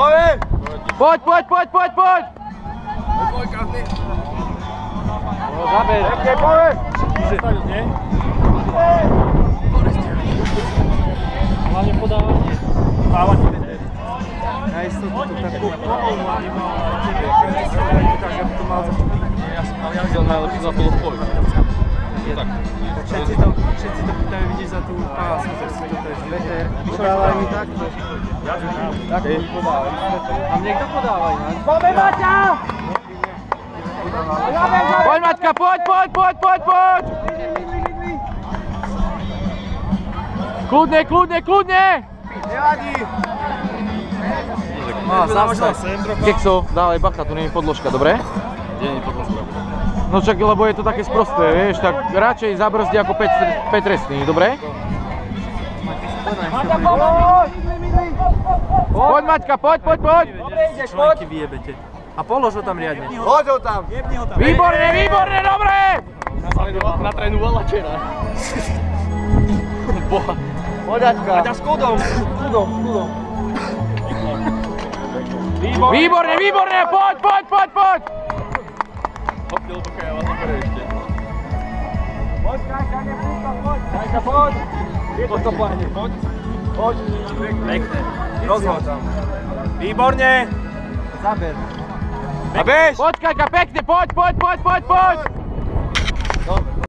Poď! Zaber. Hlavne podávanie. Ja istotu to takú povolnú animal, ale tak, aby to mal za to. Ale ja videl najlepší za polospoj. Tak. Všetci to pýtajú, vidíš za tú pásku, že si to je Peter. Podávaj mi takto. Takto mi podávaj. A mne kto podáva ináč? Poďme, Maťa! Poď, Maťka, poď! Kľudne! Nevadí! Kekso, dávaj bacha, tu nie je podložka, dobre? Nie je podložka. No čak, lebo je to také sprosté, vieš, tak radšej zabrzdi ako 5 trestných, dobre? Maťa, poď! Poď, Maťka, poď! Dobre ideš, poď! Vyjebete. A polož ho tam riadne. Hoď ho tam! Výborne, dobre! Natrénovala včera. Boha. Poďačka! Maťa s kľudom. Výborne, poď! Hopil, pokiaľ ja vás zaberu ešte. Poď, Kajka, nepúšťa, poď! Kajka, poď! Poď to pohne, poď! Pekné. Rozhoď tam. Výborne. Zaber. Poď, Kajka, pekne, poď!